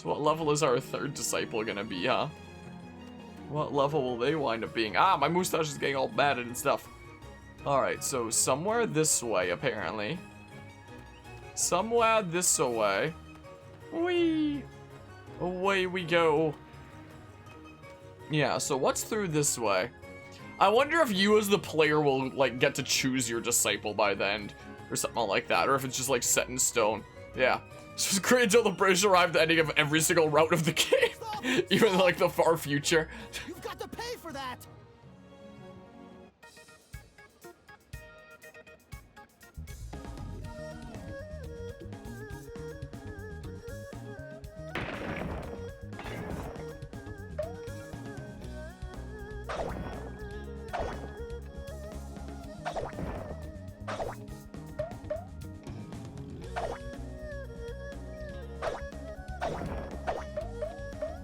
So what level is our third disciple gonna be, huh? What level will they wind up being? Ah, my mustache is getting all matted and stuff. Alright, so somewhere this way, apparently. Somewhere this way. Whee! Away we go. Yeah, so what's through this way? I wonder if you as the player will, like, get to choose your disciple by the end. Or something like that. Or if it's just, like, set in stone. Yeah. So it's great until the British arrive at the ending of every single route of the game. Even, like, the far future. You've got to pay for that!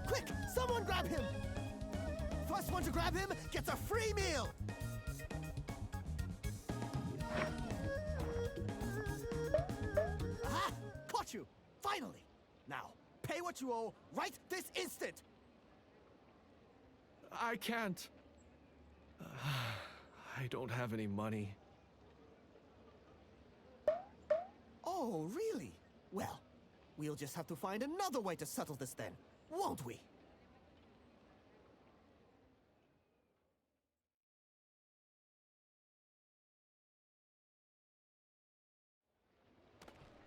Quick! Someone grab him! First one to grab him gets a free meal! Aha! Caught you! Finally! Now, pay what you owe right this instant! I can't. I don't have any money. Oh, really? Well, we'll just have to find another way to settle this then, won't we?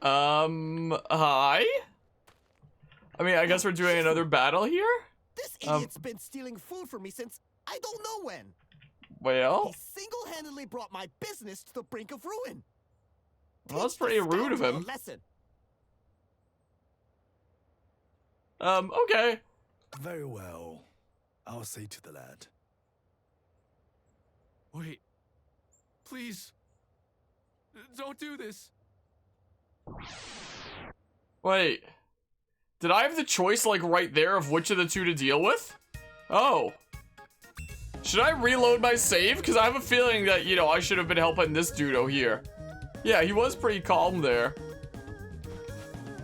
Hi? I mean, I guess we're doing another battle here? This idiot's been stealing food from me since I don't know when. Well, He single-handedly brought my business to the brink of ruin. well, that's Teach this pretty rude of scoundrel him. a lesson. Okay. Very well. I'll say to the lad. Wait. Please. Don't do this. Wait. Did I have the choice, like, right there of which of the two to deal with? Oh. Should I reload my save? Because I have a feeling that, you know, I should have been helping this dude here. Yeah, he was pretty calm there.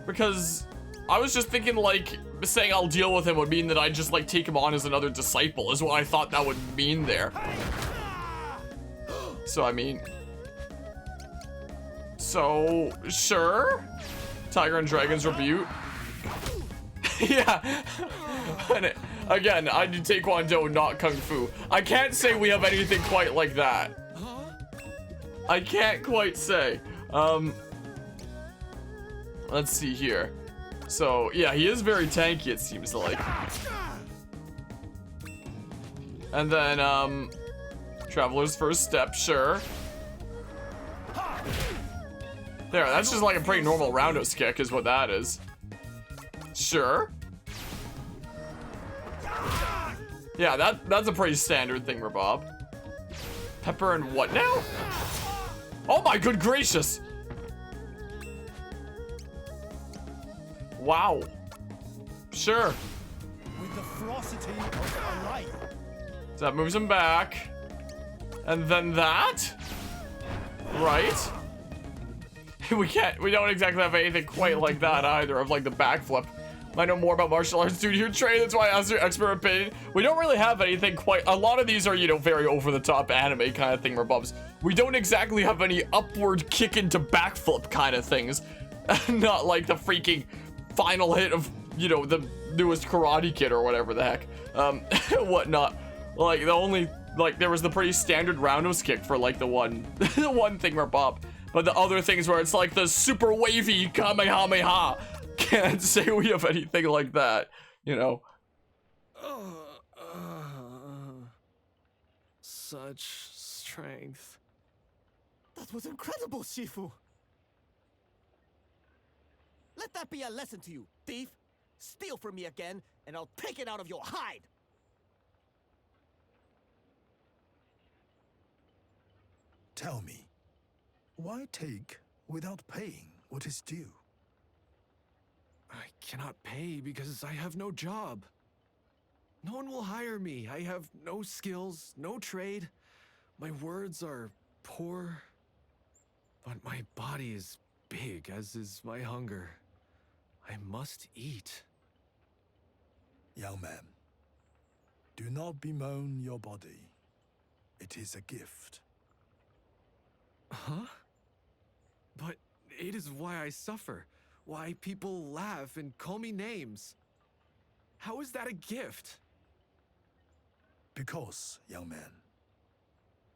Because I was just thinking, like, saying I'll deal with him would mean that I'd just, like, take him on as another disciple, is what I thought that would mean there. So, I mean... So, sure? Tiger and Dragon's Rebuke. Yeah. Again, I do Taekwondo, not Kung Fu. I can't say we have anything quite like that. I can't quite say. Let's see here. So, yeah, he is very tanky, it seems like. And then, Traveler's First Step, sure. There, that's just like a pretty normal roundhouse kick is what that is. Sure. Yeah, that's a pretty standard thing, Rabob. Pepper and what now? Oh my good gracious! Wow. Sure. With the ferocity of a lion. So that moves him back. And then that? Right? We don't exactly have anything quite like that either, of like the backflip. I know more about martial arts due to your training, that's why I asked your expert opinion. We don't really have anything quite, a lot of these are, you know, very over-the-top anime kind of thing, Rabubs. We don't exactly have any upward kick into backflip kind of things. Not like the freaking final hit of, you know, the newest Karate Kid or whatever the heck. Whatnot. Like, the only, like, there was the pretty standard roundhouse kick for, like, the one thing, Rabob. But the other things where it's like the super wavy Kamehameha. Can't say we have anything like that, you know. Such strength. That was incredible, Shifu. Let that be a lesson to you, thief. Steal from me again, and I'll take it out of your hide. Tell me, why take without paying what is due? I cannot pay because I have no job. No one will hire me. I have no skills, no trade. My words are poor, but my body is big, as is my hunger. I must eat. Young man, do not bemoan your body. It is a gift. Huh? But it is why I suffer, why people laugh and call me names. How is that a gift? Because, young man,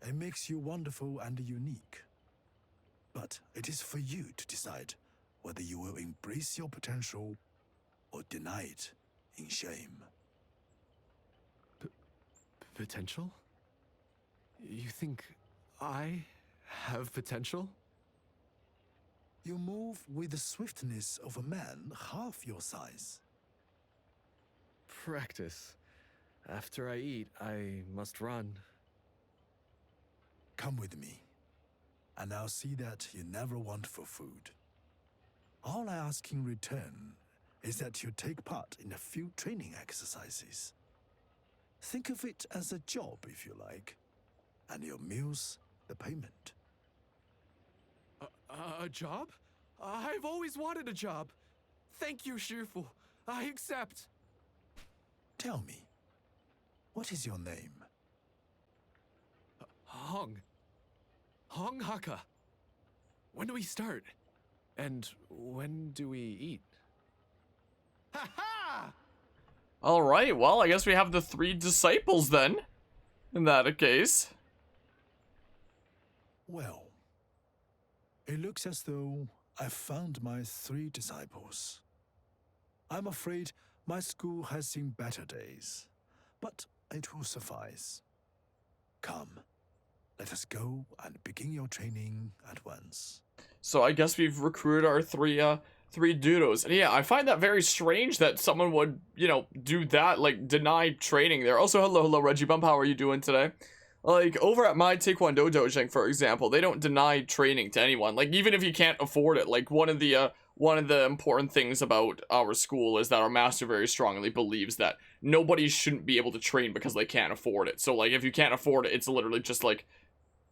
it makes you wonderful and unique. But it is for you to decide whether you will embrace your potential or deny it in shame. Potential? You think I have potential? You move with the swiftness of a man half your size. Practice. After I eat, I must run. Come with me, and I'll see that you never want for food. All I ask in return is that you take part in a few training exercises. Think of it as a job, if you like, and your meals the payment. A job? I've always wanted a job. Thank you, Shifu. I accept. Tell me, what is your name? Hong. Hong Haka. When do we start? And when do we eat? Ha ha! All right, well, I guess we have the 3 disciples then, in that case. Well, it looks as though I've found my 3 disciples. I'm afraid my school has seen better days, but it will suffice. Come, let us go and begin your training at once. So I guess we've recruited our 3 dodos. And yeah, I find that very strange that someone would, you know, do that, like, deny training there. Also, hello, Reggie Bump, how are you doing today? Like, over at my Taekwondo Dojang, for example, they don't deny training to anyone. Like, even if you can't afford it, like, one of the important things about our school is that our master very strongly believes that nobody shouldn't be able to train because they can't afford it. So, like, if you can't afford it, it's literally just, like,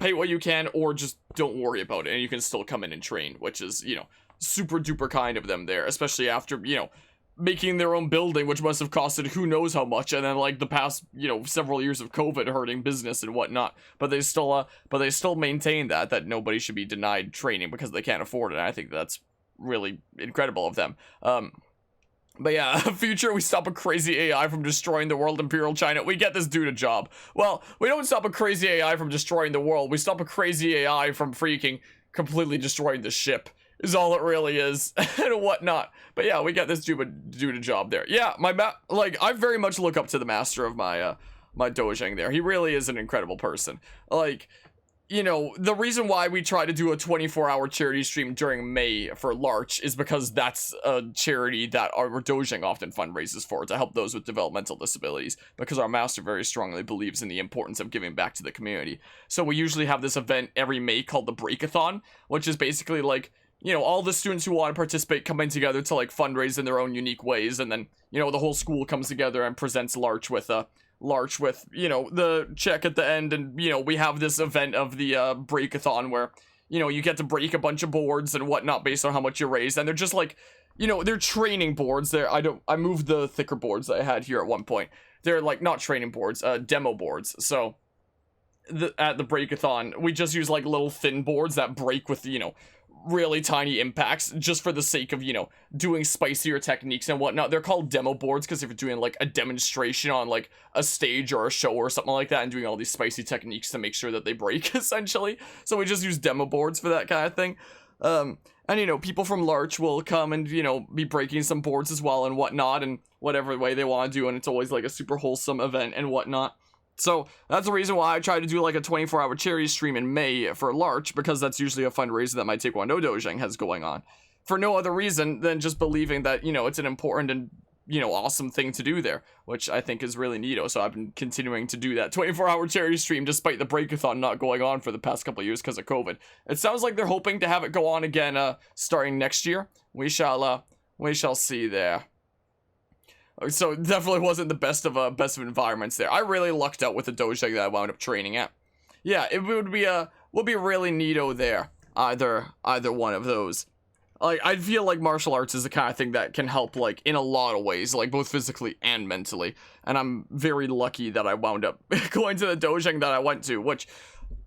pay what you can or just don't worry about it and you can still come in and train, which is, you know, super duper kind of them there, especially after, you know, making their own building, which must have costed who knows how much, and then like the past, you know, several years of COVID hurting business and whatnot. But they still maintain that nobody should be denied training because they can't afford it. And I think that's really incredible of them. But yeah, future, we stop a crazy AI from destroying the world, Imperial China. We get this dude a job. Well, we don't stop a crazy AI from destroying the world. We stop a crazy AI from freaking completely destroying the ship. Is all it really is, and whatnot. But yeah, we got this dude a job there. Yeah, like, I very much look up to the master of my my dojang there. He really is an incredible person. Like, you know, the reason why we try to do a 24-hour charity stream during May for Larch is because that's a charity that our dojang often fundraises for, to help those with developmental disabilities, because our master very strongly believes in the importance of giving back to the community. So we usually have this event every May called the Breakathon, which is basically like, you know, all the students who want to participate coming together to, like, fundraise in their own unique ways, and then, you know, the whole school comes together and presents Larch with, you know, the check at the end, and, you know, we have this event of the, Breakathon where, you know, you get to break a bunch of boards and whatnot based on how much you raised, and they're just, like, you know, they're training boards. I moved the thicker boards that I had here at one point. They're, like, not training boards, demo boards, so at the Breakathon, we just use, like, little thin boards that break with, you know, really tiny impacts, just for the sake of, you know, doing spicier techniques and whatnot. They're called demo boards because if you're doing, like, a demonstration on, like, a stage or a show or something like that and doing all these spicy techniques to make sure that they break, essentially. So we just use demo boards for that kind of thing. And, you know, people from Larch will come and, you know, be breaking some boards as well and whatnot, and whatever way they want to do, and it's always, like, a super wholesome event and whatnot. So that's the reason why I try to do, like, a 24-hour charity stream in May for Larch, because that's usually a fundraiser that my Taekwondo Dojang has going on. For no other reason than just believing that, you know, it's an important and, you know, awesome thing to do there, which I think is really neato. So I've been continuing to do that 24-hour charity stream despite the Breakathon not going on for the past couple of years because of COVID. It sounds like they're hoping to have it go on again starting next year. We shall see there. So it definitely wasn't the best of environments there. I really lucked out with the dojo that I wound up training at. Yeah, it would be really neato there. Either one of those. like, I feel like martial arts is the kind of thing that can help, like, in a lot of ways, like, both physically and mentally. And I'm very lucky that I wound up going to the dojang that I went to, which,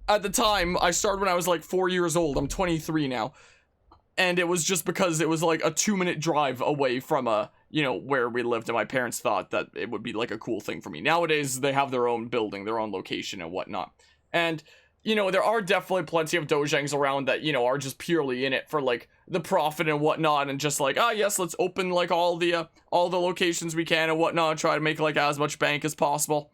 at the time, I started when I was, like, 4 years old. I'm 23 now. And it was just because it was, like, a 2-minute drive away from, you know, where we lived, and my parents thought that it would be, like, a cool thing for me. Nowadays, they have their own building, their own location, and whatnot. And, you know, there are definitely plenty of dojangs around that, you know, are just purely in it for, like, the profit and whatnot, and just like, ah, yes, let's open, like, all the locations we can and whatnot, and try to make, like, as much bank as possible.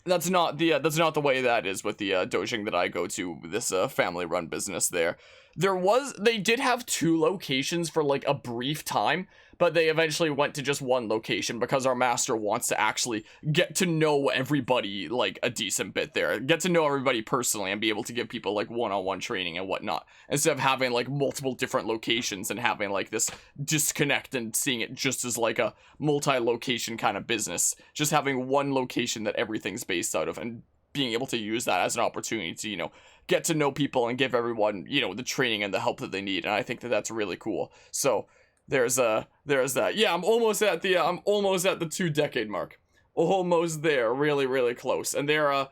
That's not the way that is with the dojang that I go to, this family-run business there. They did have 2 locations for, like, a brief time, but they eventually went to just 1 location because our master wants to actually get to know everybody, like, a decent bit there. Get to know everybody personally and be able to give people, like, one-on-one training and whatnot. Instead of having, like, multiple different locations and having, like, this disconnect and seeing it just as, like, a multi-location kind of business. Just having one location that everything's based out of and being able to use that as an opportunity to, you know, get to know people and give everyone, you know, the training and the help that they need. And I think that that's really cool. So there's that. Yeah, I'm almost at the 2-decade mark. Almost there. Really, really close. And they're,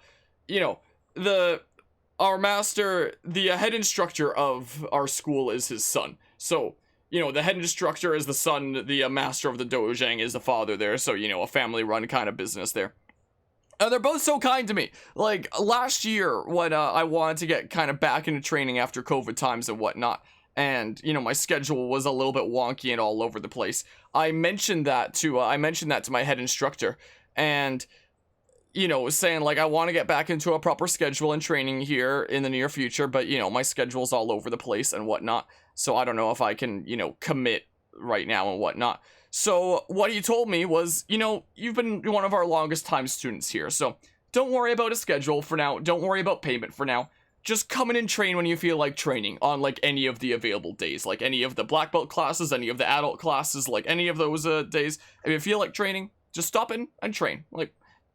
you know, our master, the head instructor of our school is his son. So, you know, the head instructor is the son, the master of the dojang is the father there. So, you know, a family run kind of business there. They're both so kind to me. Like, last year, when I wanted to get kind of back into training after COVID times and whatnot, and, you know, my schedule was a little bit wonky and all over the place, I mentioned that to my head instructor, and, you know, saying, like, I want to get back into a proper schedule and training here in the near future, but, you know, my schedule's all over the place and whatnot, so I don't know if I can, you know, commit right now and whatnot. So what he told me was, you know, you've been one of our longest time students here, so don't worry about a schedule for now. Don't worry about payment for now. Just come in and train when you feel like training on, like, any of the available days, like any of the black belt classes, any of the adult classes, like any of those days. If you feel like training, just stop in and train. Like,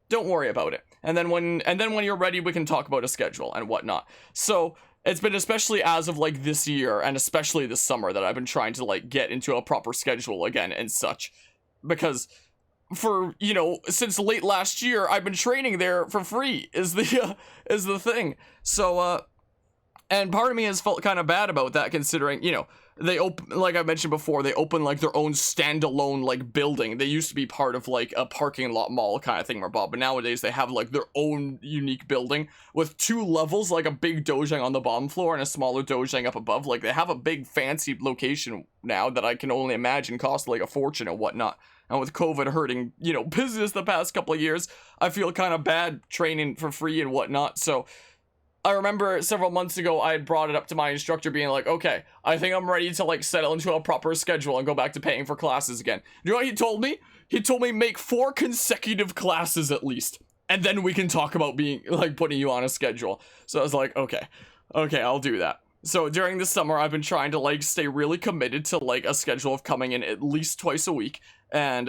don't worry about it. And then when you're ready, we can talk about a schedule and whatnot. So it's been especially as of, like, this year, and especially this summer, that I've been trying to, like, get into a proper schedule again and such. Because for, you know, since late last year, I've been training there for free, is the thing. So, and part of me has felt kind of bad about that, considering, you know, they open, like I mentioned before, they open, like, their own standalone, like, building. They used to be part of, like, a parking lot mall kind of thing, but nowadays they have, like, their own unique building with 2 levels, like a big dojang on the bottom floor and a smaller dojang up above. Like, they have a big fancy location now that I can only imagine cost, like, a fortune and whatnot. And with COVID hurting, you know, business the past couple of years, I feel kind of bad training for free and whatnot. So I remember several months ago, I had brought it up to my instructor being like, okay, I think I'm ready to, like, settle into a proper schedule and go back to paying for classes again. You know what he told me? He told me make 4 consecutive classes at least, and then we can talk about being, like, putting you on a schedule. So I was like, okay, I'll do that. So during the summer, I've been trying to, like, stay really committed to, like, a schedule of coming in at least twice a week. And,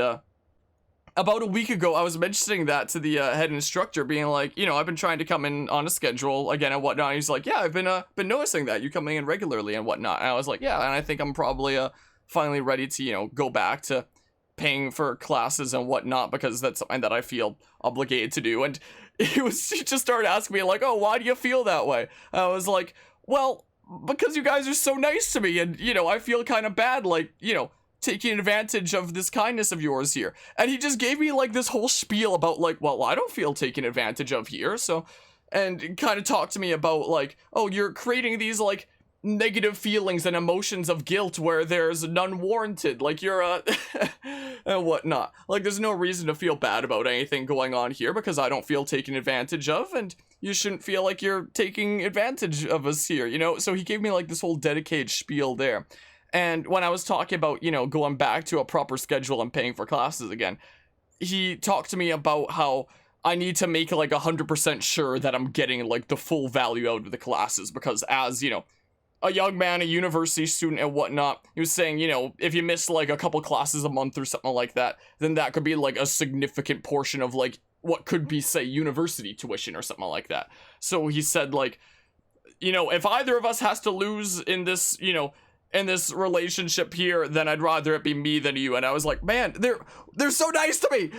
about a week ago, I was mentioning that to the head instructor, being like, you know, I've been trying to come in on a schedule again and whatnot. And he's like, yeah, I've been noticing that you coming in regularly and whatnot. And I was like, yeah, and I think I'm probably finally ready to, you know, go back to paying for classes and whatnot, because that's something that I feel obligated to do. And he just started asking me, like, oh, why do you feel that way? And I was like, well, because you guys are so nice to me, and, you know, I feel kind of bad, like, you know, taking advantage of this kindness of yours here. And he just gave me, like, this whole spiel about, like, well, I don't feel taken advantage of here, so, and kind of talked to me about, like, oh, you're creating these, like, negative feelings and emotions of guilt where there's none warranted, like, you're and whatnot. Like, there's no reason to feel bad about anything going on here, because I don't feel taken advantage of, and you shouldn't feel like you're taking advantage of us here, you know? So he gave me, like, this whole dedicated spiel there. And when I was talking about, you know, going back to a proper schedule and paying for classes again, he talked to me about how I need to make, like, 100% sure that I'm getting, like, the full value out of the classes, because as, you know, a young man, a university student and whatnot, he was saying, you know, if you miss, like, a couple classes a month or something like that, then that could be, like, a significant portion of, like, what could be, say, university tuition or something like that. So he said, like, you know, if either of us has to lose in this, you know, in this relationship here, then I'd rather it be me than you. And I was like, man, they're so nice to me.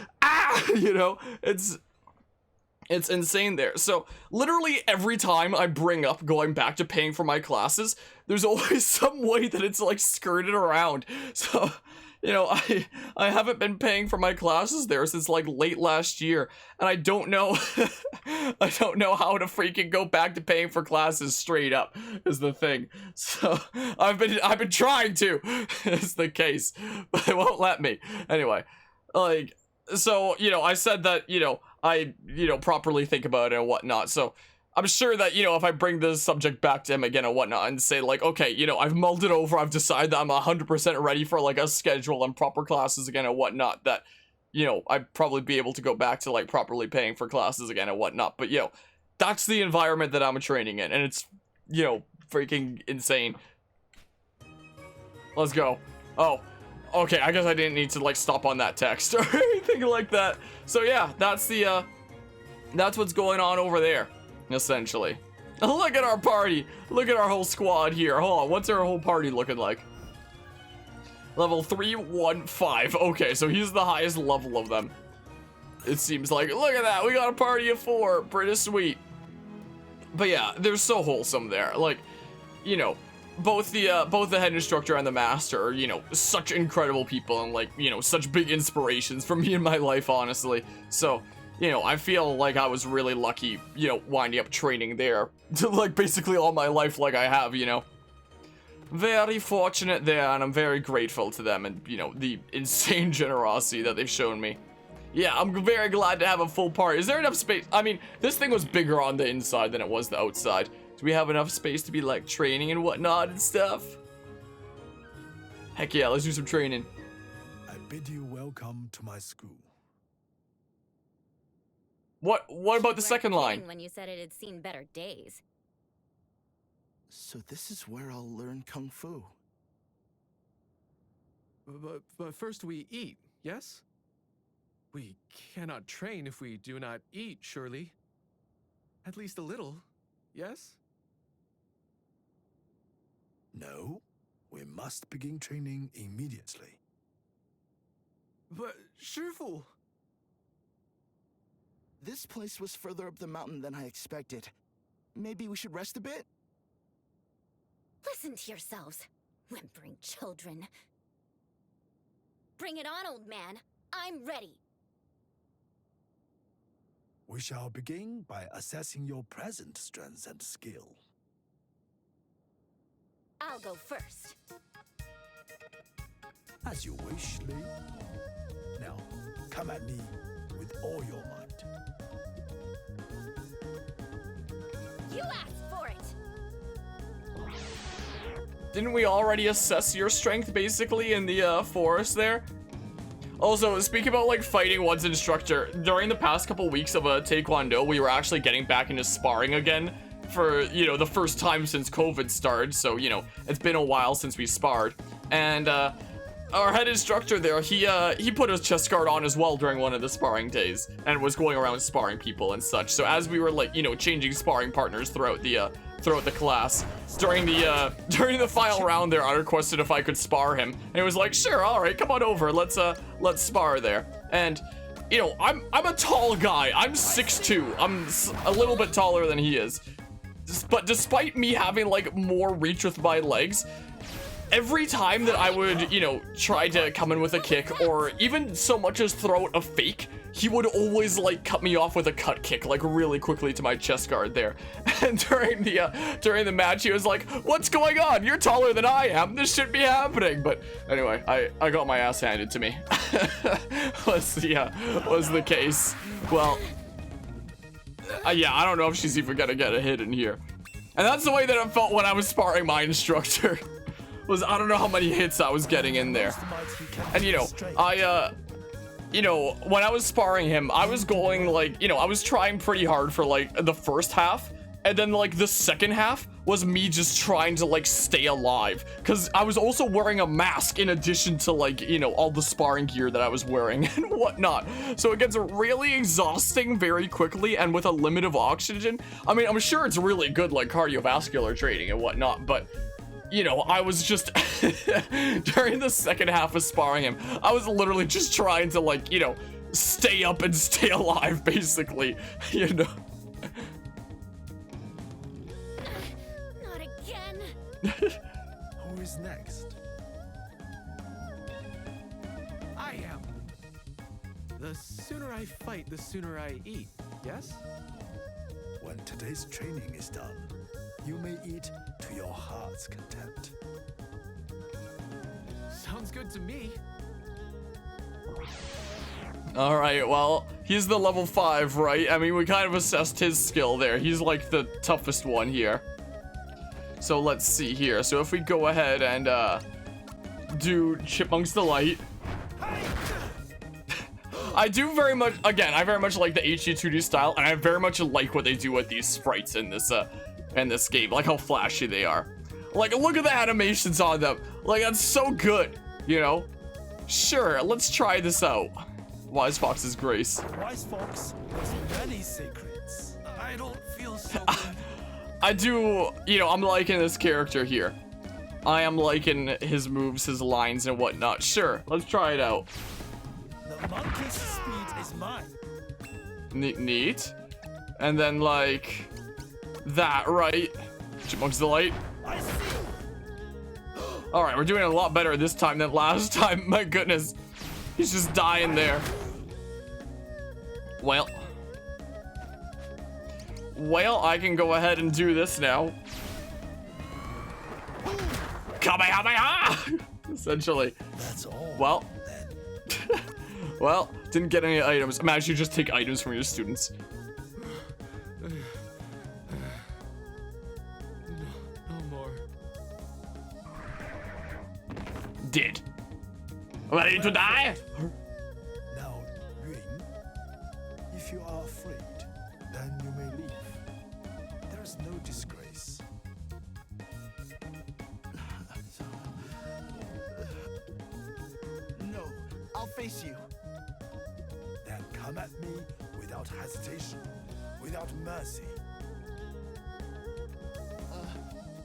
You know, it's insane there. So literally every time I bring up going back to paying for my classes, there's always some way that it's like skirted around. So, you know, I haven't been paying for my classes there since like late last year, and I don't know I don't know how to freaking go back to paying for classes straight up is the thing. So I've been trying to is the case, but they won't let me. Anyway, like, so, you know, I said that, you know, I, you know, properly think about it and whatnot. So I'm sure that, you know, if I bring the subject back to him again and whatnot and say like, okay, you know, I've mulled it over, I've decided that I'm 100% ready for like a schedule and proper classes again and whatnot, that, you know, I'd probably be able to go back to like properly paying for classes again and whatnot. But, you know, that's the environment that I'm training in, and it's, you know, freaking insane. Let's go. Oh, okay, I guess I didn't need to like stop on that text or anything like that. So yeah, that's the that's what's going on over there, essentially. Look at our party. Look at our whole squad here. Hold on, what's our whole party looking like? Level 315. Okay, so he's the highest level of them, it seems like. Look at that, we got a party of 4. Pretty sweet. But yeah, they're so wholesome there. Like, you know, both the head instructor and the master are, you know, such incredible people and, like, you know, such big inspirations for me in my life, honestly. So, you know, I feel like I was really lucky, you know, winding up training there to, like, basically all my life like I have, you know. Very fortunate there, and I'm very grateful to them and, you know, the insane generosity that they've shown me. Yeah, I'm very glad to have a full party. Is there enough space? I mean, this thing was bigger on the inside than it was the outside. Do we have enough space to be, like, training and whatnot and stuff? Heck yeah, let's do some training. I bid you welcome to my school. What about the second line? When you said it had seen better days. So this is where I'll learn Kung Fu. But first we eat, yes? We cannot train if we do not eat, surely. At least a little, yes? No, we must begin training immediately. But, Shifu! This place was further up the mountain than I expected. Maybe we should rest a bit? Listen to yourselves, whimpering children. Bring it on, old man. I'm ready. We shall begin by assessing your present strength and skill. I'll go first. As you wish, Lee. Now, come at me with all your might. You asked for it! Didn't we already assess your strength, basically, in the forest there? Also, speaking about, like, fighting one's instructor, during the past couple weeks of Taekwondo, we were actually getting back into sparring again for, you know, the first time since COVID started, so, you know, it's been a while since we sparred. And, our head instructor there, he put his chest guard on as well during one of the sparring days, and was going around sparring people and such. So as we were, like, you know, changing sparring partners throughout the class, during the final round there, I requested if I could spar him, and he was like, sure, all right, come on over, let's spar there. And, you know, I'm a tall guy. I'm 6'2". I'm a little bit taller than he is. But despite me having, like, more reach with my legs, every time that I would, you know, try to come in with a kick, or even so much as throw out a fake, he would always, like, cut me off with a cut kick, like, really quickly to my chest guard there. And during the match, he was like, what's going on? You're taller than I am. This shouldn't be happening. But anyway, I got my ass handed to me. was the case. Well, yeah, I don't know if she's even gonna get a hit in here. And that's the way that it felt when I was sparring my instructor. Was I don't know how many hits I was getting in there. And, you know, you know, when I was sparring him, I was going, like, you know, I was trying pretty hard for, like, the first half, and then, like, the second half was me just trying to, like, stay alive, because I was also wearing a mask in addition to, like, you know, all the sparring gear that I was wearing and whatnot. So it gets really exhausting very quickly, and with a limit of oxygen. I mean, I'm sure it's really good, like, cardiovascular training and whatnot, but you know, I was just during the second half of sparring him, I was literally just trying to, like, you know, stay up and stay alive, basically, you know. Not again. Who is next? I am. The sooner I fight, the sooner I eat. Yes? When today's training is done, you may eat to your heart's content. Sounds good to me. All right, well, he's the level 5, right? I mean, we kind of assessed his skill there. He's like the toughest one here. So let's see here. So if we go ahead and do Chipmunk's Delight. I do very much, again, I very much like the HD 2D style, and I very much like what they do with these sprites in this game, like how flashy they are. Like, look at the animations on them. Like, that's so good, you know? Sure, let's try this out. Wise Fox's Grace. Wise Fox has many secrets. I don't feel so good. I do, you know, I'm liking this character here. I am liking his moves, his lines, and whatnot. Sure, let's try it out. The monkey's speed is mine. Neat. And then, like, that, right? Chipmunk's Delight. I see. Alright, we're doing a lot better this time than last time. My goodness. He's just dying there. Well, I can go ahead and do this now. Kamehameha! Essentially. That's all. Well, well, didn't get any items. Imagine you just take items from your students. No more. Did. Ready to die? Now, Yun, if you are afraid, then you may leave. There is no disgrace. No, I'll face you. Then come at me without hesitation, without mercy.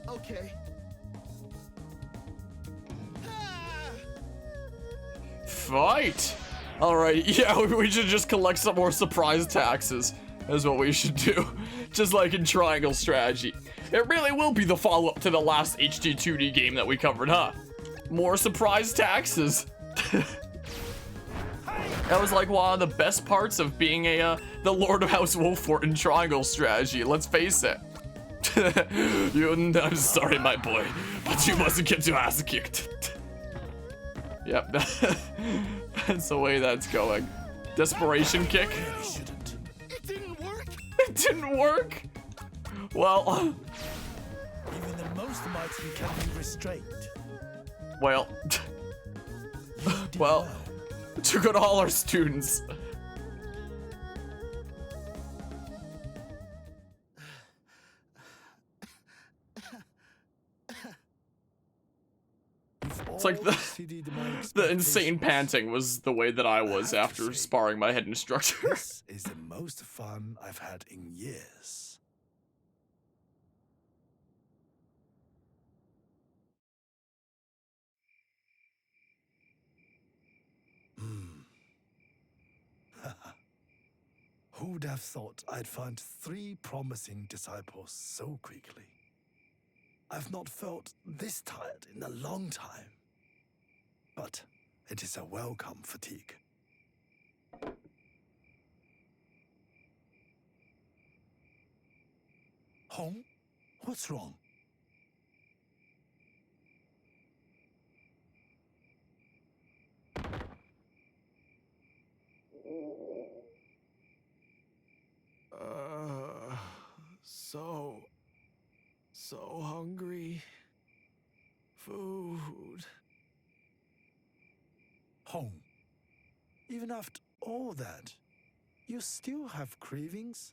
Okay. Fight! Alright, yeah, we should just collect some more surprise taxes. That's what we should do. Just like in Triangle Strategy. It really will be the follow-up to the last HD 2D game that we covered, huh? More surprise taxes. That was like one of the best parts of being the Lord of House Wolfort in Triangle Strategy, let's face it. I'm sorry, my boy, but you mustn't get your ass kicked. Yep, that's the way that's going. Desperation kick. Really shouldn't. It didn't work. It didn't work. Well, Even the most mighty can be restrained. well, You did well, took out all our students. It's like the insane panting was the way that I was after sparring my head instructor. This is the most fun I've had in years. Who'd have thought I'd find 3 promising disciples so quickly? I've not felt this tired in a long time. But it is a welcome fatigue. Hong, what's wrong? So hungry. Food. Hong, even after all that, you still have cravings?